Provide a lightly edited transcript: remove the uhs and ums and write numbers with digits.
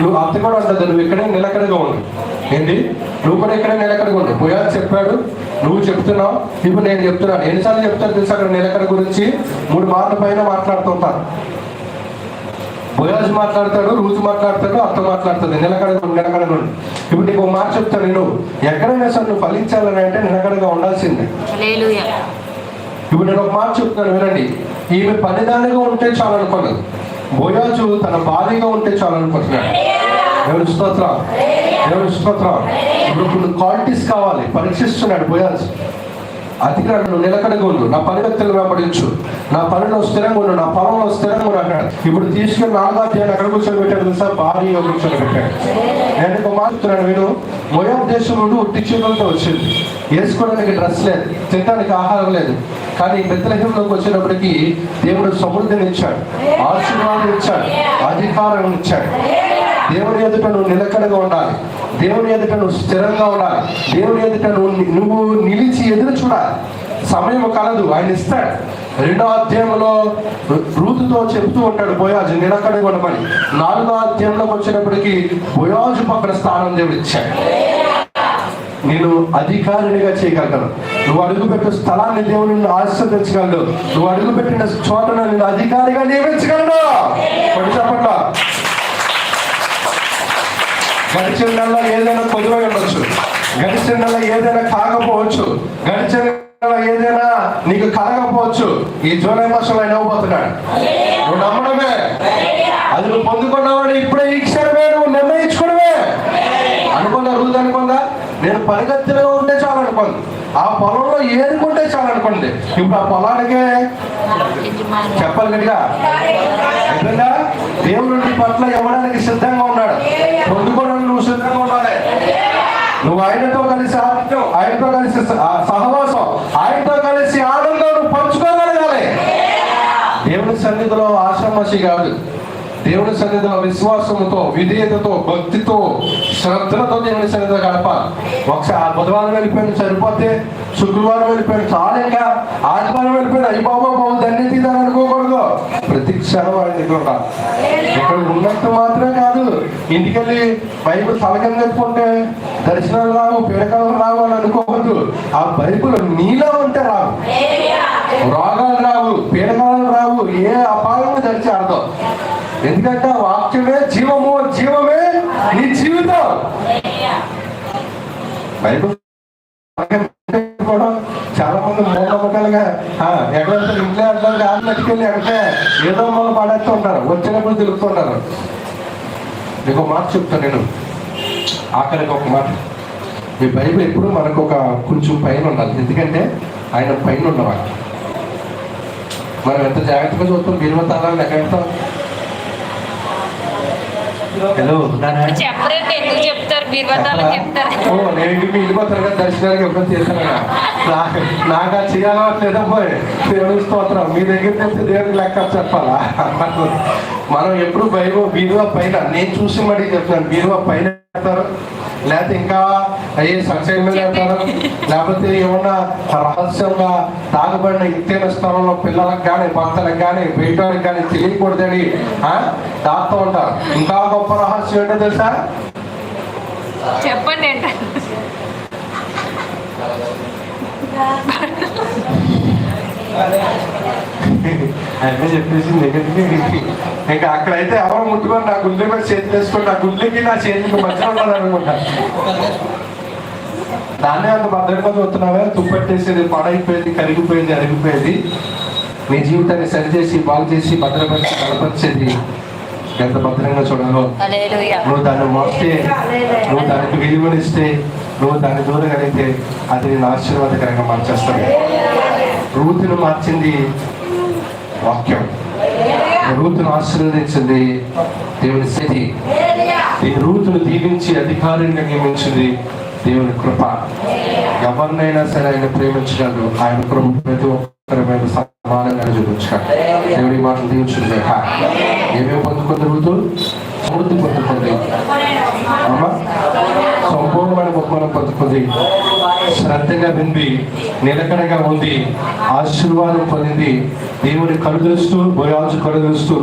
నువ్వు అత్త కూడా అంటది, నువ్వు ఇక్కడే నిలకడగా ఉండు. ఏంటి, నువ్వు కూడా ఇక్కడే నిలకడగా ఉండు. బోయాజు చెప్పాడు, నువ్వు చెప్తున్నావు, ఇప్పుడు నేను చెప్తున్నాను. ఎన్నిసార్లు చెప్తాను తెలుసు అక్కడ నిలకడ గురించి? 3 మాటల పైన మాట్లాడుతుంటారు. బోయాజు మాట్లాడతాడు, రూతు మాట్లాడతాడు, అత్త మాట్లాడుతుంది. నిలకడగా ఉండు. ఇప్పుడు నీకు ఒక మాట చెప్తాను, నేను ఎక్కడైనా సరే నువ్వు ఫలించాలని అంటే నిలకడగా ఉండాల్సిందే. ఇప్పుడు నేను ఒక మాట చెప్తాను వినండి. ఈమె పనిదానిగా ఉంటే చాలు అనుకోలేదు. బోయాజు తన భార్యగా ఉంటే చాలు అనుకుంటున్నాడు. దేవుని స్తోత్రం, దేవుని స్తోత్రం. ఇప్పుడు క్వాలిటీస్ కావాలి, పరీక్షిస్తున్నాడు బోయాజు. అతిగా నువ్వు నిలకడగా ఉండు, నా పని వ్యక్తులు వెంబడించు, నా పనిలో స్థిరంగా ఉండు, నా పొలంలో స్థిరంగా ఉండు అన్నాడు. ఇప్పుడు తీసుకుని 4వ అధ్యాయం ఎక్కడ కూర్చొని పెట్టాడు తెలుసా? భార్య కూర్చొని పెట్టాడు. నేను ఒక మాట చెప్తున్నాను విను. మోయాబు దేశం నుండి ఉట్టి చేతులతో వచ్చింది. వేసుకోవడానికి డ్రెస్ లేదు, తినడానికి ఆహారం లేదు. కానీ బెత్లెహేములోకి వచ్చినప్పటికీ దేవుడు సమృద్ధిని ఇచ్చాడు, ఆశీర్వాదం ఇచ్చాడు, అధికారం ఇచ్చాడు. దేవుని ఎదుట నువ్వు నిలకడగా ఉండాలి, దేవుని ఎదుట నువ్వు స్థిరంగా ఉండాలి, దేవుని ఎదుట నువ్వు నిలిచి ఎదురు చూడాలి. సమయం కలదు, ఆయన ఇస్తాడు. 2వ అధ్యాయంలో రూతుతో చెప్తూ ఉంటాడు బోయాజు నిలకడగా ఉండమని. 4వ అధ్యాయంలోకి వచ్చినప్పటికీ బోయాజు పక్కన స్థానం దేవుడు ఇచ్చాడు. నేను అధికారినిగా చేయగలను. నువ్వు అడుగుపెట్టిన స్థలాన్ని దేవుడు నిన్ను ఆశీర్వదించగలడు. నువ్వు అడుగుపెట్టిన చోటను నేను అధికారిగా నియమించగలను. చెప్పట్ల గడిచిన నెలలో ఏదైనా కొద్దిగా ఉండొచ్చు, గడిచిన నెల ఏదైనా కాకపోవచ్చు, గడిచిన నెల ఏదైనా నీకు కలగకపోవచ్చు. ఈ జూలై మాసంలో ఆయన ఇవ్వబోతున్నాడు. నువ్వు నమ్మడమే, అది నువ్వు పొందుకున్నావాడు. ఇప్పుడే ఈ క్షణమే నువ్వు నిర్ణయించుకోవడమే. అనుకున్నా రూతు అనుకుందా, నేను పరిగెత్తులో ఉంటే చాలు అనుకోండి, ఆ పొలంలో ఏరుకుంటే చాలు అనుకోండి. ఇప్పుడు ఆ పొలానికే చెప్పాలి గట్టిగా అయిపోయిందా? దేవుడి పట్ల ఇవ్వడానికి సిద్ధంగా ఉన్నాడు. పొందుకోవడానికి నువ్వు సిద్ధంగా ఉండాలి. నువ్వు ఆయనతో కలిసి ఆనందం, ఆయనతో కలిసి సహవాసం, ఆయనతో కలిసి ఆనందం నువ్వు పంచుకోగలగాలి. దేవుని సన్నిధిలో ఆషామాషి కాదు, దేవుని సన్నిధిలో విశ్వాసంతో, విధేయతతో, భక్తితో, శ్రద్ధలతో దేవుని సన్నిధిలో గడపాలి. ఒకసారి బుధవారం వెళ్ళిపోయిన సరిపోతే, శుక్రవారం వెళ్ళిపోయిన చాలు, ఇంకా ఆదివారం వెళ్ళిపోయిన అయ్యి బాబా దాన్ని తీద్దాని అనుకోకూడదు. ప్రతి క్షణం ఆయన దగ్గర ఉండాలి. ఇక్కడ ఉన్నట్టు మాత్రమే కాదు, ఇంటికెళ్ళి బైబుల్ తలకని చెప్పుకుంటే దర్శనాలు రావు, పీడకలు రావు అని అనుకోవద్దు. ఆ బైబుల్ నీలో ఉంటే రావు, రోగాలు రావు, పీడకాలు రావు, ఏ అపాయము తెరిచి ఆడతావు. ఎందుకంటే ఆ వాక్యమే జీవము, జీవమే నీ జీవితం. బైబుల్ కూడా చాలా మంది మూలముఖాలుగా ఎక్కడంటే ఇంట్లో అంటారు, ఆత్మహత్యకెళ్ళి అంటే ఏదో మూల పడేస్తూ ఉంటారు, వచ్చినప్పుడు తిరుగుతుంటారు. నీకు ఒక మాట చెప్తాను నేను, ఆఖరికి ఒక మాట. ఈ బైబిల్ ఎప్పుడు మనకు ఒక కొంచెం పైన ఉండాలి. ఎందుకంటే ఆయన పైన ఉన్నవాడు. మనం ఎంత జాగ్రత్తగా చూస్తాం, బీరువతాలను ఎక్కడ పెడతాం? హలో, నేను వెళ్ళిపోతాను కదా దర్శనానికి, ఎప్పుడు చేశాను. నాకు అది చేయాలట్లేదా? దేవుని స్తోత్రం. మీ దగ్గర చెప్తే దేవునికి లెక్క చెప్పాలా? మనం ఎప్పుడు బీరువా పైన, నేను చూసి మరీ చెప్తున్నాను, బీరువా పైన పెడతారు, లేకపోతే ఇంకా అయ్యే సంక్షేమ మీద పెడతారు, లేకపోతే ఏమన్నా రహస్యంగా తాగబడిన ఎత్తైన స్థలంలో పిల్లలకు కానీ, భక్తులకు కానీ, బయటకి కానీ తెలియకూడదని దాస్తూ ఉంటారు. ఇంకా గొప్ప రహస్యం ఏంటో తెలుసా? చెప్పండి. అన్నీ చెప్పేసింది. ఇంకా అక్కడైతే ఎవరో ముట్టుకొని నా గుండె మీద చేతి వేసుకొని నా గుండెకి నా చేతికి మధ్య ఉండాలి అనుకుంటా. దాన్నే అంత భద్రంగా చూస్తున్నావే, తుప్పట్టేసేది, పాడైపోయేది, కరిగిపోయేది, అరిగిపోయేది. నీ జీవితాన్ని సరిచేసి, బాగు చేసి, భద్రపరిచి, బలపరిచేది ఎంత భద్రంగా చూడాలో. నువ్వు దాన్ని మోస్తే, నువ్వు దానికి విలువనిస్తే, నువ్వు దాన్ని దూరగలిగితే అది నేను ఆశీర్వాదకరంగా మార్చేస్తాను. రూతును మార్చింది వాక్యం, రూతును ఆశీర్వదించింది దేవుని స్థితి, రూతును దీవించి అధికారిగా నియమించింది దేవుని కృప. ఎవరినైనా సరే ఆయన ప్రేమించగలరు. ఆయన కృప ప్రతి ఒక్కరి మీద సమానంగా చూపించగలరు. దేవుడి మాటలు దీవించింది. ఏమేమి పొందుకుంది రూతు? సమృద్ధి పొందుకుంది, సంపూర్ణమైన బహుమానం పొందుకుంది, శ్రద్ధగా వింది, నిలకడగా ఉంది, ఆశీర్వాదం పొందింది. దేవుని కలుగలుస్తూ, బోయాజు కలుగలుస్తూ